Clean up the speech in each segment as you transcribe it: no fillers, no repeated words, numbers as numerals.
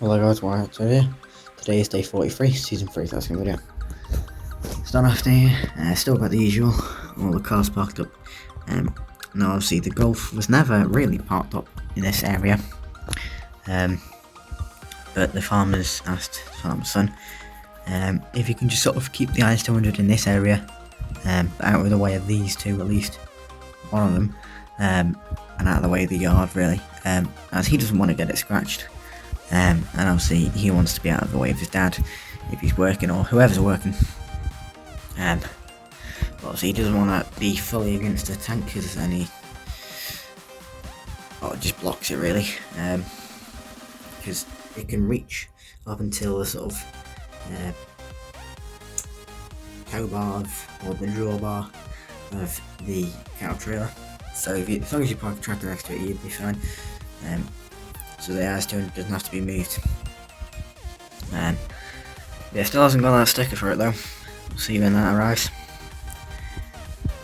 Hello guys, Wyatt here. Today is day 43, season 3, that's the video. Start off here, still got the usual, all the cars parked up. Now obviously the Golf was never really parked up in this area. But the farmers asked farmer's son if you can just sort of keep the IS-200 in this area, out of the way of these two, at least one of them, and out of the way of the yard really, as he doesn't want to get it scratched. And obviously he wants to be out of the way of his dad if he's working or whoever's working. But obviously he doesn't want to be fully against the tank because then it just blocks it really. Because it can reach up until the sort of tow bar or the drawbar of the cattle trailer. So as long as you park a tractor next to it, you'll be fine. So the IS-200 doesn't have to be moved. Yeah, still hasn't got that sticker for it though. We'll see when that arrives.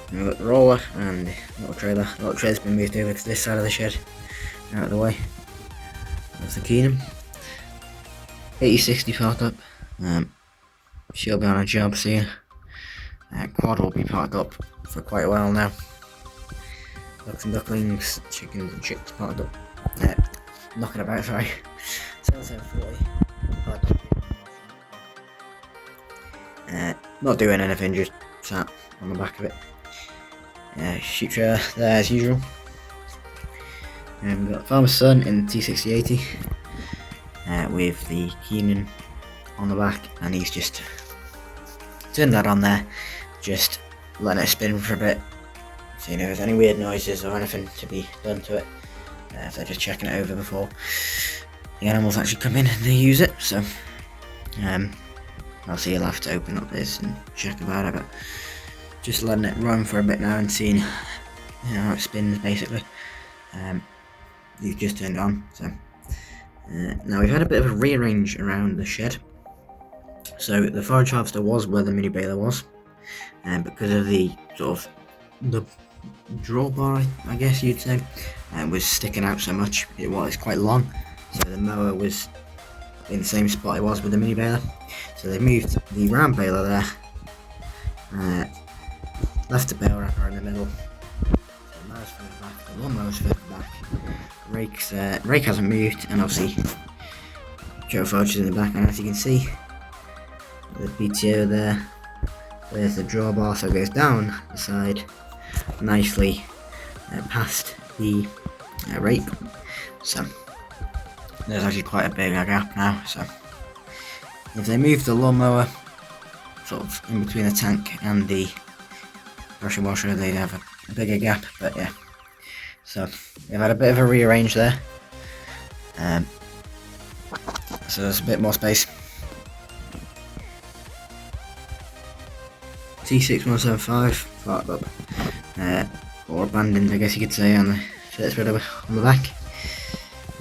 And we've got the roller and the little trailer. The little trailer's been moved over to this side of the shed, out of the way. That's the Keenan. 8060 parked up. She'll be on a job soon. Quad will be parked up for quite a while now. Ducks and ducklings, chickens and chicks parked up. Knocking about, sorry. 7740 parked up. Not doing anything, just sat on the back of it. Sheep trailer there as usual. And we've got farmer's son in T6080 with the Keenan on the back, and he's just turned that on there, just letting it spin for a bit, seeing if there's any weird noises or anything to be done to it. So just checking it over before the animals actually come in and they use it. So obviously you'll have to open up this and check about it, but just letting it run for a bit now and seeing how it spins basically. You've just turned on. So now we've had a bit of a rearrange around the shed. So the forage harvester was where the mini baler was, and because of the sort of the drawbar, I guess you'd say, was sticking out so much, it's quite long, so the mower was in the same spot it was with the mini baler. So they moved the round baler there, left the bale wrapper in the middle, the mower's further back, the lawnmower's further back, rake hasn't moved, and obviously Joe Forge is in the back, and as you can see, the PTO there, there's the drawbar, so it goes down the side nicely past the rake. So there's actually quite a big gap now. So if they move the lawnmower sort of in between the tank and the pressure washer, they'd have a bigger gap. But yeah, so they've had a bit of a rearrange there. So there's a bit more space. T6175 parked up, or abandoned, I guess you could say, on the first spread on the back.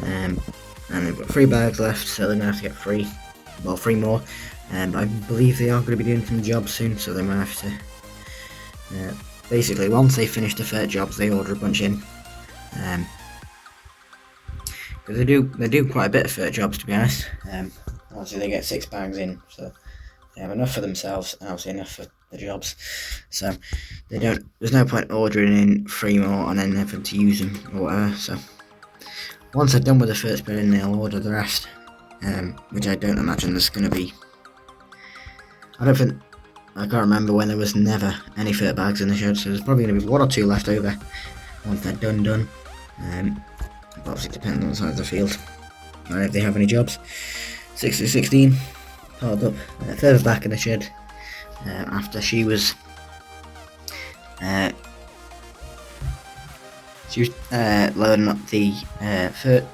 And we've got 3 bags left, so they're going to have to get 3 more. I believe they are going to be doing some jobs soon, so they might have to. Basically, once they finish the third jobs, they order a bunch in. Because they do quite a bit of third jobs, to be honest. Obviously, they get 6 bags in, so they have enough for themselves, and obviously enough for the jobs. So there's no point ordering in 3 more and then having to use them or whatever. So once they're done with the first bit in, they'll order the rest, which I don't imagine there's going to be. I can't remember when there was never any fur bags in the shed, so there's probably going to be 1 or 2 left over once they're done. But obviously depending on the side of the field and if they have any jobs. 6 to 16 piled up further back in the shed, after she was loading up the fur.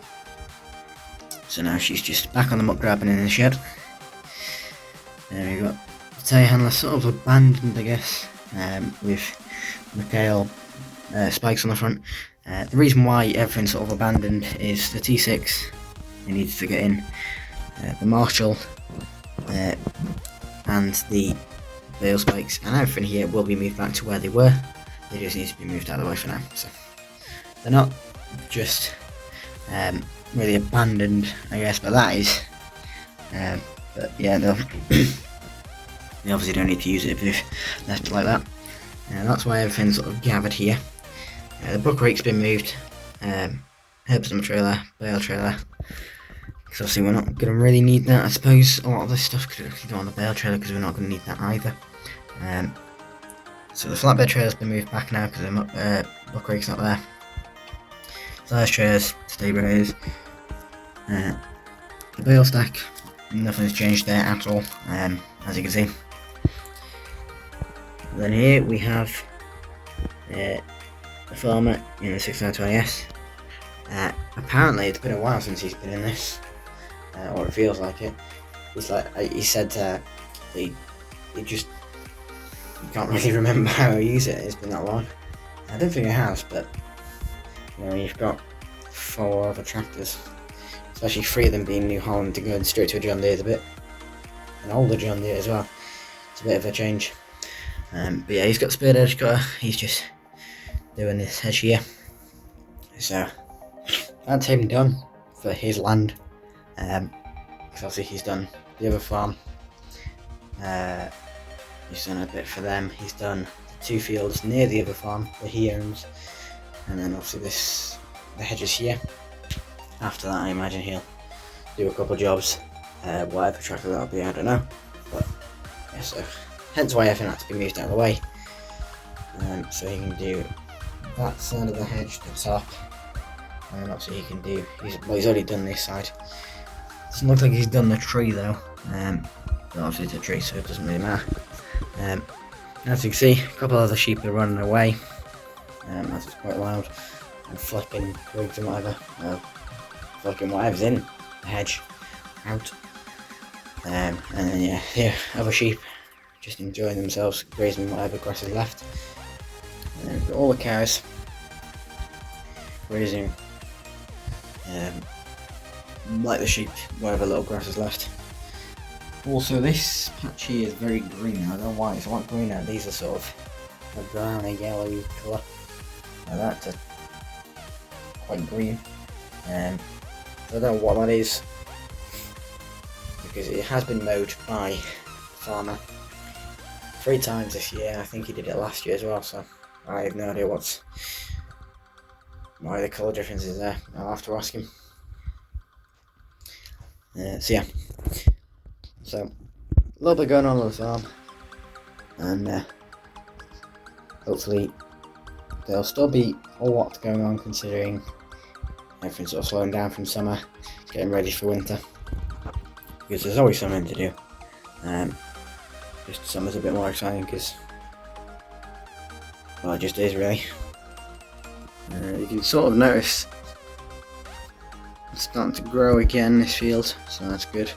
So now she's just back on the muck grabbing in the shed. There we got the tyre handler sort of abandoned, I guess, with McHale spikes on the front. The reason why everything's sort of abandoned is the T6, it needs to get in, the Marshall, and the bale spikes, and everything here will be moved back to where they were. They just need to be moved out of the way for now. So they're not just really abandoned, I guess, but that is But yeah, they obviously don't need to use it if they've left it like that. And that's why everything's sort of gathered here. The book rake's been moved. Herbs trailer, bale trailer. Because obviously we're not going to really need that. I suppose a lot of this stuff could actually go on the bale trailer because we're not going to need that either. So the flatbed trailer's been moved back now because the book rake's not there. Size trailers, stay where it is. The bale stack, nothing's changed there at all, as you can see. Then here we have the farmer in the 6920S. Apparently it's been a while since he's been in this, or it feels like it. It's like he said he can't really remember how he used it. It's been that long. I don't think it has, but you know, you've got 4 other tractors, especially 3 of them being New Holland, and going straight to a John Deere. A bit an older John Deere as well. It's a bit of a change. But yeah, he's got spade edge cutter. He's just doing this hedge here. So that's him done for his land. Because obviously he's done the other farm. He's done a bit for them. He's done the 2 fields near the other farm that he owns, and then obviously the hedges here. After that, I imagine he'll do a couple jobs. Whatever tractor that'll be, I don't know. But yeah, so hence why everything had to be moved out of the way. So he can do that side of the hedge, the top, and then obviously he can do. He's already done this side. Doesn't look like he's done the tree though. But obviously it's a tree, so it doesn't really matter. As you can see, a couple of the sheep are running away. As it's quite loud and flicking twigs and whatever. Flicking whatever's in the hedge out. And then yeah, here other sheep just enjoying themselves, grazing whatever grass is left. And then we've got all the cows grazing, like the sheep, whatever little grass is left. Also, this patch here is very green. I don't know why it's a lot greener. These are sort of a browny yellow colour. Now that's quite green. I don't know what that is, because it has been mowed by the farmer 3 times this year. I think he did it last year as well, so I have no idea why the colour difference is there. I'll have to ask him. So yeah, so a little bit going on the farm, and hopefully there'll still be a lot going on considering everything's sort of slowing down from summer, getting ready for winter, because there's always something to do. Just summer's a bit more exciting because, well, it just is really. You can sort of notice it's starting to grow again, this field, so that's good.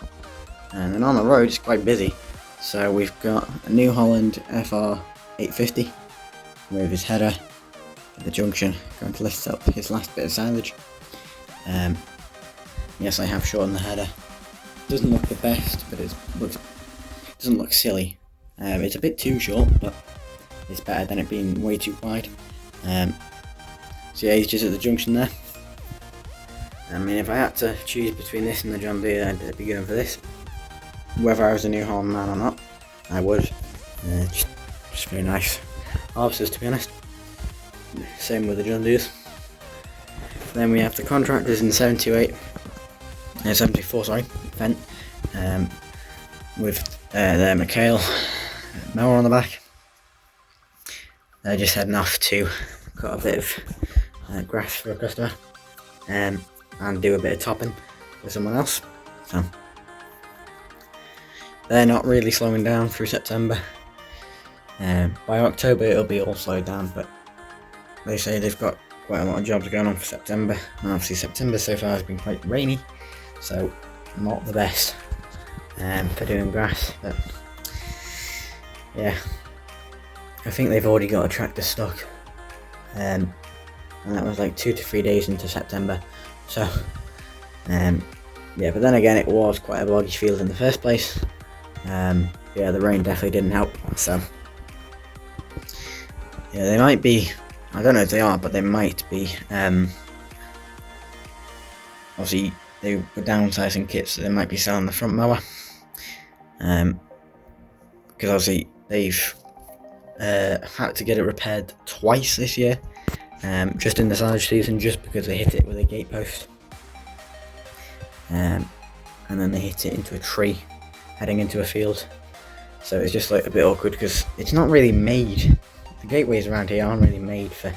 And then on the road it's quite busy, so we've got a New Holland FR 850 with his header at the junction, going to lift up his last bit of silage. Yes, I have shortened the header. Doesn't look the best, but it doesn't look silly. It's a bit too short, but it's better than it being way too wide. So yeah, he's just at the junction there. I mean, if I had to choose between this and the John Deere, I'd be going for this. Whether I was a New Holland man or not, I would. Just very nice harvesters, to be honest. Same with the John Deeres. Then we have the contractors in 74, sorry, Fent, with their McHale mower on the back. They're just heading off to cut a bit of grass for a customer, and do a bit of topping for someone else. So they're not really slowing down through September. By October it'll be all slowed down, but they say they've got quite a lot of jobs going on for September, and obviously September so far has been quite rainy, so not the best for doing grass. But yeah, I think they've already got a tractor stuck, and that was like 2 to 3 days into September. So yeah, but then again, it was quite a boggy field in the first place. Yeah, the rain definitely didn't help. So yeah, they might be, I don't know if they are, but they might be obviously they were downsizing kits, so they might be selling the front mower. Because obviously they've had to get it repaired twice this year, just in the silage season, just because they hit it with a gate post. And then they hit it into a tree heading into a field, so it's just like a bit awkward because it's not really made, the gateways around here aren't really made for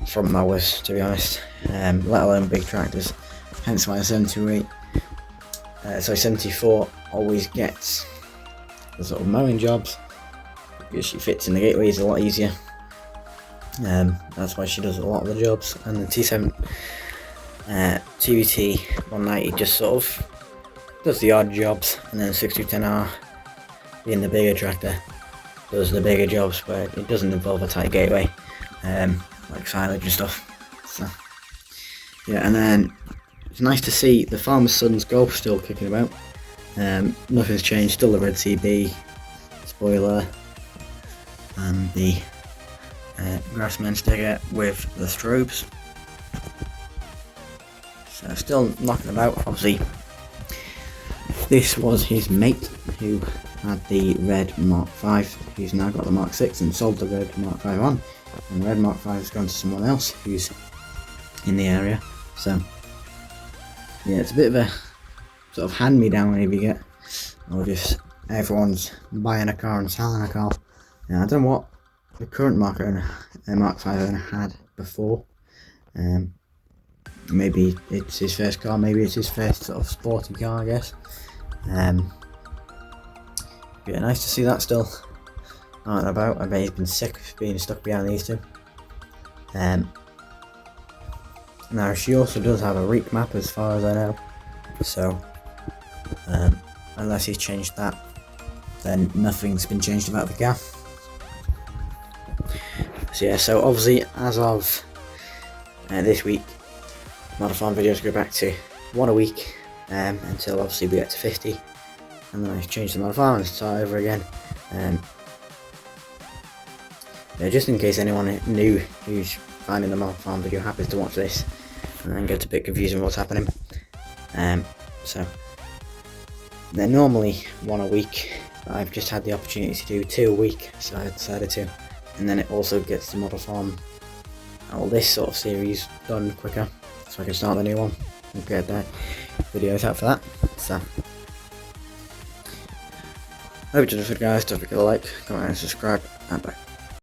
front mowers, to be honest, let alone big tractors, hence why the 74 always gets the sort of mowing jobs, because she fits in the gateways a lot easier. That's why she does a lot of the jobs, and the T7 TVT 190 just sort of does the odd jobs, and then the 6210R, being the bigger tractor, does the bigger jobs where it doesn't involve a tight gateway, like silage and stuff. So yeah, and then it's nice to see the Farmer's Son's Golf still kicking about. Nothing's changed, still the red CB spoiler and the Grassman sticker with the strobes. So still knocking about. Obviously this was his mate who had the red Mark 5, who's now got the Mark 6 and sold the red Mark 5 on, and the red Mark 5 has gone to someone else who's in the area. So yeah, it's a bit of a sort of hand-me-down whenever you get, or just everyone's buying a car and selling a car. Now, I don't know what the current Mark 5 owner had before. Maybe it's his first car, maybe it's his first sort of sporty car, I guess. Yeah, nice to see that still out and about. I bet he's been sick of being stuck behind these two. Now she also does have a reek map as far as I know, so unless he's changed that, then nothing's been changed about the car. So yeah, so obviously as of this week, Model Farm videos go back to 1 a week until obviously we get to 50, and then I change the Model Farm and start over again. Yeah, just in case anyone new who's finding the Model Farm video happens to watch this and then gets a bit confused with what's happening. So they're normally 1 a week, but I've just had the opportunity to do 2 a week, so I decided to, and then it also gets the Model Farm, all this sort of series done quicker, so I can start the new one and get the videos out for that. So hope you enjoyed, guys. Don't forget to like, comment and subscribe, and bye.